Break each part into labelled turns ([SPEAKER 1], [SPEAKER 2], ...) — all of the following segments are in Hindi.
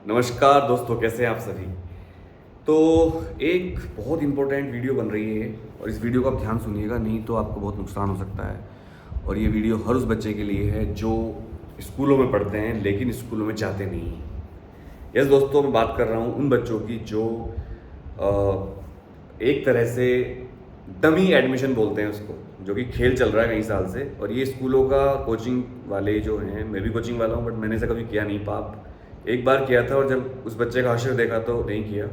[SPEAKER 1] नमस्कार दोस्तों, कैसे हैं आप सभी। तो एक बहुत इम्पोर्टेंट वीडियो बन रही है और इस वीडियो को आप ध्यान सुनिएगा, नहीं तो आपको बहुत नुकसान हो सकता है। और ये वीडियो हर उस बच्चे के लिए है जो स्कूलों में पढ़ते हैं लेकिन स्कूलों में जाते नहीं हैं। यस दोस्तों, मैं बात कर रहा हूँ उन बच्चों की जो एक तरह से डमी एडमिशन बोलते हैं उसको, जो कि खेल चल रहा है कई साल से। और ये स्कूलों का कोचिंग वाले जो हैं, मैं भी कोचिंग वाला हूँ बट मैंने ऐसा कभी किया नहीं। पाप एक बार किया था और जब उस बच्चे का हश्र देखा तो नहीं किया।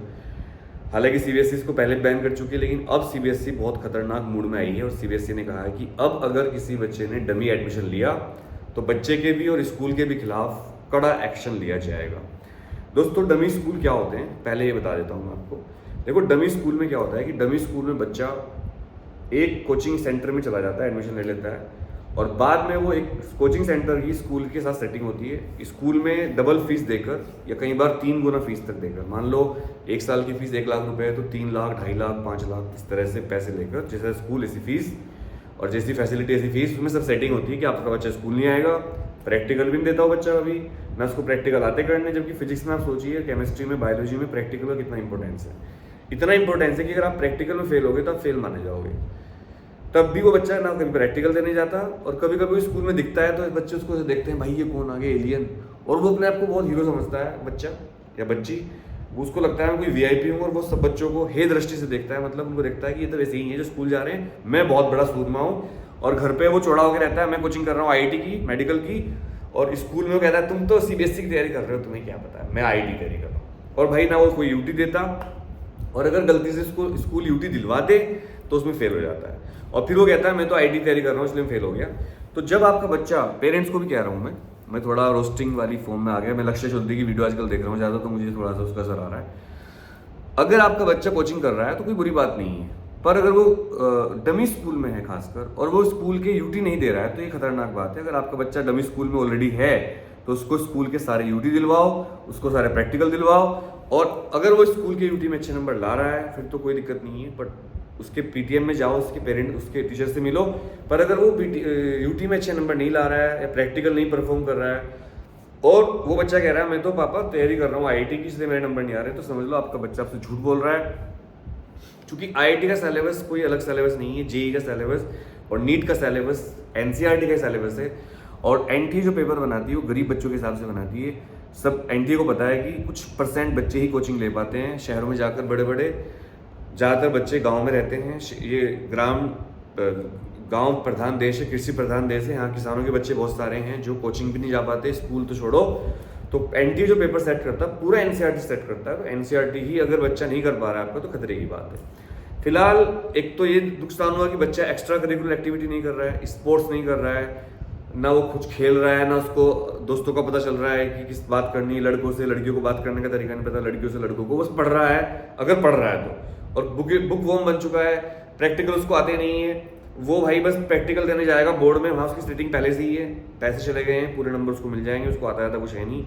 [SPEAKER 1] हालांकि सीबीएसई इसको पहले बैन कर चुकी है, लेकिन अब सीबीएसई बहुत खतरनाक मूड में आई है और सीबीएसई ने कहा है कि अब अगर किसी बच्चे ने डमी एडमिशन लिया तो बच्चे के भी और स्कूल के भी खिलाफ कड़ा एक्शन लिया जाएगा। दोस्तों, डमी स्कूल क्या होते हैं पहले ये बता देता हूँ मैं आपको। देखो, डमी स्कूल में क्या होता है कि डमी स्कूल में बच्चा एक कोचिंग सेंटर में चला जाता है, एडमिशन ले लेता है और बाद में वो एक कोचिंग सेंटर की स्कूल के साथ सेटिंग होती है। स्कूल में डबल फीस देकर या कई बार 3 गुना फीस तक देकर, मान लो 1 साल की फीस 1 लाख रुपए है तो 3 लाख, 2.5 लाख, 5 लाख, इस तरह से पैसे लेकर, जैसा स्कूल ऐसी फीस और जैसी फैसिलिटी ऐसी फीस, उसमें सब सेटिंग होती है कि आपका बच्चा स्कूल नहीं आएगा, प्रैक्टिकल भी नहीं देता हो बच्चा अभी ना उसको प्रैक्टिकल आते करने। जबकि फिजिक्स में आप सोचिए, केमिस्ट्री में, बायोलॉजी में प्रैक्टिकल का कितना इंपॉर्टेंस है। इतना इंपॉर्टेंस है कि अगर आप प्रैक्टिकल में फेल हो गए तो आप फेल माने जाओगे। तब भी वो बच्चा ना कभी प्रैक्टिकल देने जाता और कभी कभी स्कूल में दिखता है तो बच्चे उसको देखते हैं, भाई ये कौन आ गया, एलियन। और वो अपने आप को बहुत हीरो समझता है बच्चा या बच्ची। उसको लगता है मैं कोई वीआईपी हूँ और वो सब बच्चों को हे दृष्टि से देखता है। मतलब उनको देखता है कि ये तो वैसे ही है जो स्कूल जा रहे हैं, मैं बहुत बड़ा सूरमा हूँ। और घर पे वो चौड़ा होकर रहता है, मैं कोचिंग कर रहा हूँ आईआईटी की, मेडिकल की। और स्कूल में वो कहता है तुम तो सीबीएसई की तैयारी कर रहे हो, तुम्हें क्या पता है, मैं आईआईटी की तैयारी कर रहा हूँ। और भाई ना वो कोई यूटी देता, और अगर गलती से उसको स्कूल यूटी दिलवा दे तो उसमें फेल हो जाता है। और फिर वो कहता है मैं तो आईआईटी तैयारी कर रहा हूँ इसलिए फेल हो गया। तो जब आपका बच्चा, पेरेंट्स को भी कह रहा हूँ मैं थोड़ा रोस्टिंग वाली फॉर्म में आ गया। मैं लक्ष्य शुद्धि की वीडियो आजकल देख रहा हूँ ज़्यादा, तो मुझे थोड़ा सा उसका असर आ रहा है। अगर आपका बच्चा कोचिंग कर रहा है तो कोई बुरी बात नहीं है, पर अगर वो डमी स्कूल में है खासकर और वो स्कूल के यूटी नहीं दे रहा है तो ये खतरनाक बात है। अगर आपका बच्चा डमी स्कूल में ऑलरेडी है तो उसको स्कूल के सारे यूटी दिलवाओ, उसको सारे प्रैक्टिकल दिलवाओ। और अगर वो स्कूल के यूटी में अच्छे नंबर ला रहा है फिर तो कोई दिक्कत नहीं है, बट उसके पीटीएम में जाओ, उसके पेरेंट, उसके टीचर से मिलो। पर अगर वो यूटी में अच्छे नंबर नहीं ला रहा है या प्रैक्टिकल नहीं परफॉर्म कर रहा है और वो बच्चा कह रहा है मैं तो पापा तैयारी कर रहा हूँ आईआईटी की इसलिए मेरे नंबर नहीं आ रहे, तो समझ लो आपका बच्चा आपसे झूठ बोल रहा है। क्योंकि आईआईटी का सिलेबस कोई अलग सिलेबस नहीं है, जेई का सिलेबस और नीट का सिलेबस एनसीईआरटी का सिलेबस है। और एनटीए जो पेपर बनाती है वो गरीब बच्चों के हिसाब से बनाती है। सब एनटीए को पता है कि कुछ % बच्चे ही कोचिंग ले पाते हैं शहरों में जाकर, बड़े बड़े ज़्यादातर बच्चे गांव में रहते हैं। ये गांव प्रधान देश है, कृषि प्रधान देश है। यहाँ किसानों के बच्चे बहुत सारे हैं जो कोचिंग भी नहीं जा पाते, स्कूल तो छोड़ो। तो एनटीए जो पेपर सेट करता है पूरा एनसीईआरटी सेट करता है। तो एनसीईआरटी ही अगर बच्चा नहीं कर पा रहा है आपका तो खतरे की बात है। फिलहाल एक तो ये नुकसान हुआ कि बच्चा एक्स्ट्रा करिकुलर एक्टिविटी नहीं कर रहा है, स्पोर्ट्स नहीं कर रहा है, ना वो कुछ खेल रहा है, ना उसको दोस्तों का पता चल रहा है कि किस बात करनी है, लड़कों से लड़कियों को बात करने का तरीका नहीं पता, लड़कियों से लड़कों को, बस पढ़ रहा है अगर पढ़ रहा है तो। और बुक वॉर्म बन चुका है, प्रैक्टिकल उसको आते नहीं है। वो भाई बस प्रैक्टिकल देने जाएगा बोर्ड में, वहाँ उसकी सेटिंग पहले से ही है, पैसे चले गए हैं, पूरे नंबर उसको मिल जाएंगे, उसको आता था कुछ है नहीं।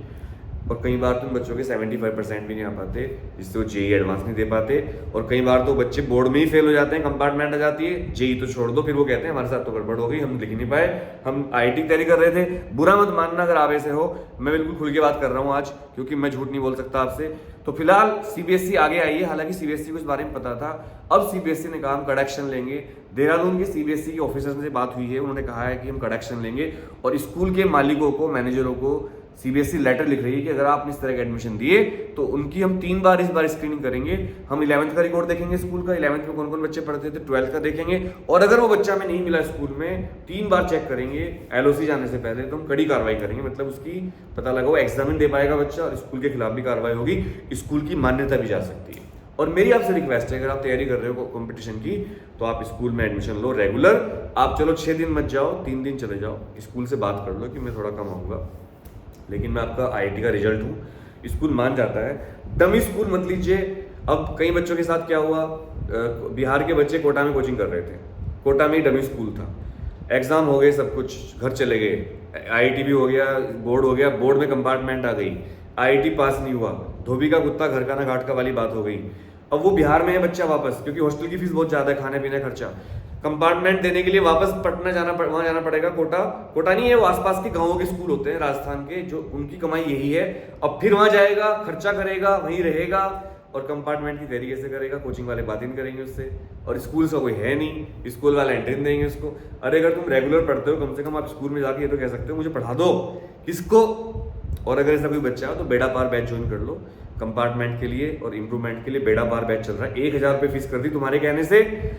[SPEAKER 1] और कई बार तो उन बच्चों के 75% भी नहीं आ पाते, जिससे वो जेई एडवांस नहीं दे पाते। और कई बार तो बच्चे बोर्ड में ही फेल हो जाते हैं, कंपार्टमेंट आ जाती है, जेई तो छोड़ दो, फिर वो कहते हैं हमारे साथ तो गड़बड़ हो गई, हम लिख नहीं पाए, हम आईआईटी की तैयारी कर रहे थे। बुरा मत मानना अगर आप ऐसे हो, मैं बिल्कुल खुल के बात कर रहा हूँ आज, क्योंकि मैं झूठ नहीं बोल सकता आपसे। तो फिलहाल सीबीएसई आगे आई है, हालांकि सीबीएसई को इस बारे में पता था। अब सीबीएसई ने कहा हम कड़ा एक्शन लेंगे। देहरादून के सीबीएसई के ऑफिसर्स से बात हुई है, उन्होंने कहा है कि हम कड़ा एक्शन लेंगे और स्कूल के मालिकों को, मैनेजरों को सीबीएसई लेटर लिख रही है कि अगर आपने इस तरह का एडमिशन दिए तो उनकी हम 3 बार इस बार स्क्रीनिंग करेंगे। हम 11th का रिकॉर्ड देखेंगे स्कूल का, 11th में कौन कौन बच्चे पढ़ते थे, 12th का देखेंगे। और अगर वो बच्चा हमें नहीं मिला स्कूल में, 3 बार चेक करेंगे एलओसी जाने से पहले, तो हम कड़ी कार्रवाई करेंगे। मतलब उसकी पता लगा वो एग्जाम नहीं दे पाएगा बच्चा और स्कूल के खिलाफ भी कार्रवाई होगी, स्कूल की मान्यता भी जा सकती है। और मेरी आपसे रिक्वेस्ट है, अगर आप तैयारी कर रहे हो कंपटीशन की तो आप स्कूल में एडमिशन लो रेगुलर। आप चलो 6 दिन मत जाओ, 3 दिन चले जाओ, स्कूल से बात कर लो कि मैं थोड़ा कम आऊँगा लेकिन मैं आपका आईआईटी का रिजल्ट हूँ। स्कूल मान जाता है, डमी स्कूल मत लीजिए। अब कई बच्चों के साथ क्या हुआ, बिहार के बच्चे कोटा में कोचिंग कर रहे थे, कोटा में ही डमी स्कूल था, एग्जाम हो गए, सब कुछ घर चले गए, आईआईटी भी हो गया, बोर्ड हो गया, बोर्ड में कंपार्टमेंट आ गई, आईआईटी पास नहीं हुआ, धोबी का कुत्ता घर का ना घाट का वाली बात हो गई। अब वो बिहार में है बच्चा वापस, क्योंकि हॉस्टल की फीस बहुत ज़्यादा है, खाने पीने खर्चा, कंपार्टमेंट देने के लिए वापस पटना वहां जाना पड़ेगा। कोटा नहीं है, वो आसपास के गांवों के स्कूल होते हैं राजस्थान के, जो उनकी कमाई यही है। अब फिर वहां जाएगा, खर्चा करेगा, वहीं रहेगा और कंपार्टमेंट की तैयारी कैसे करेगा? कोचिंग वाले बात ही नहीं करेंगे उससे, और स्कूल सा कोई है नहीं, स्कूल वाले एंट्री नहीं देंगे उसको। अरे अगर तुम रेगुलर पढ़ते हो, कम से कम आप स्कूल में जाके ये तो कह सकते हो मुझे पढ़ा दो, किसको? और अगर ऐसा कोई बच्चा हो तो बेड़ा पार बैच ज्वाइन कर लो कंपार्टमेंट के लिए और इंप्रूवमेंट के लिए। बेड़ा पार बैच चल रहा है, 1000 रुपये फीस कर दी तुम्हारे कहने से।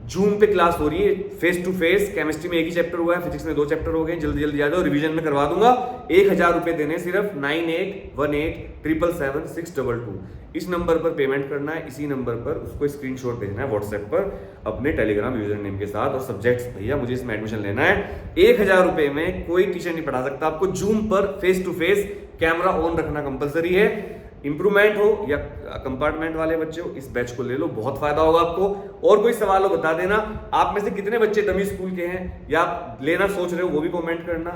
[SPEAKER 1] जूम पे क्लास हो रही है, फेस टू फेस। केमिस्ट्री में 1 ही चैप्टर हुआ है, फिजिक्स में 2 चैप्टर हो गए। जल्दी जल्दी आ जाओ, रिवीजन में करवा दूंगा। 1000 रुपये देने सिर्फ। 9818776622 इस नंबर पर पेमेंट करना है। इसी नंबर पर उसको स्क्रीनशॉट भेजना है व्हाट्सएप पर अपने टेलीग्राम यूजर नेम के साथ, और सब्जेक्ट्स भैया मुझे इसमें एडमिशन लेना है। 1000 रुपये में कोई टीचर नहीं पढ़ा सकता आपको। जूम पर face to face, camera on रखना कंपलसरी है। इंप्रूवमेंट हो या कंपार्टमेंट वाले बच्चे हो, इस बैच को ले लो, बहुत फायदा होगा आपको। और कोई सवाल हो बता देना। आप में से कितने बच्चे डमी स्कूल के हैं या आप लेना सोच रहे हो, वो भी कमेंट करना।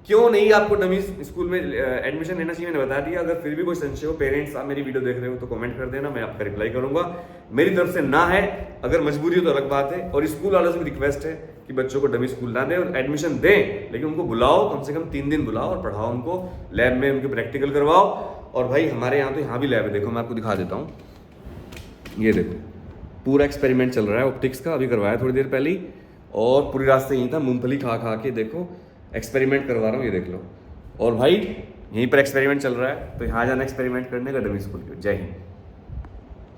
[SPEAKER 1] क्यों नहीं आपको डमी स्कूल में एडमिशन लेना चाहिए, मैंने बता दिया। अगर फिर भी कोई संशय हो, पेरेंट्स आप मेरी वीडियो देख रहे हो तो कमेंट कर देना, मैं आपका रिप्लाई करूंगा। मेरी तरफ से ना है, अगर मजबूरी हो तो अलग बात है। और स्कूल वालों से भी रिक्वेस्ट है कि बच्चों को डमी स्कूल ना दें और एडमिशन दें, लेकिन उनको बुलाओ, कम से कम 3 दिन बुलाओ और पढ़ाओ उनको, लैब में उनके प्रैक्टिकल करवाओ। और भाई हमारे यहाँ तो यहाँ भी लैब है, देखो मैं आपको दिखा देता हूँ। ये देखो पूरा एक्सपेरिमेंट चल रहा है ऑप्टिक्स का, अभी करवाया थोड़ी देर पहले ही, और पूरी रास्ते यहीं था। मूंगफली खा खा के देखो एक्सपेरिमेंट करवा रहा हूँ, ये देख लो। और भाई यहीं पर एक्सपेरिमेंट चल रहा है, तो यहाँ जाना एक्सपेरिमेंट करने का डमी स्कूल। जय हिंद।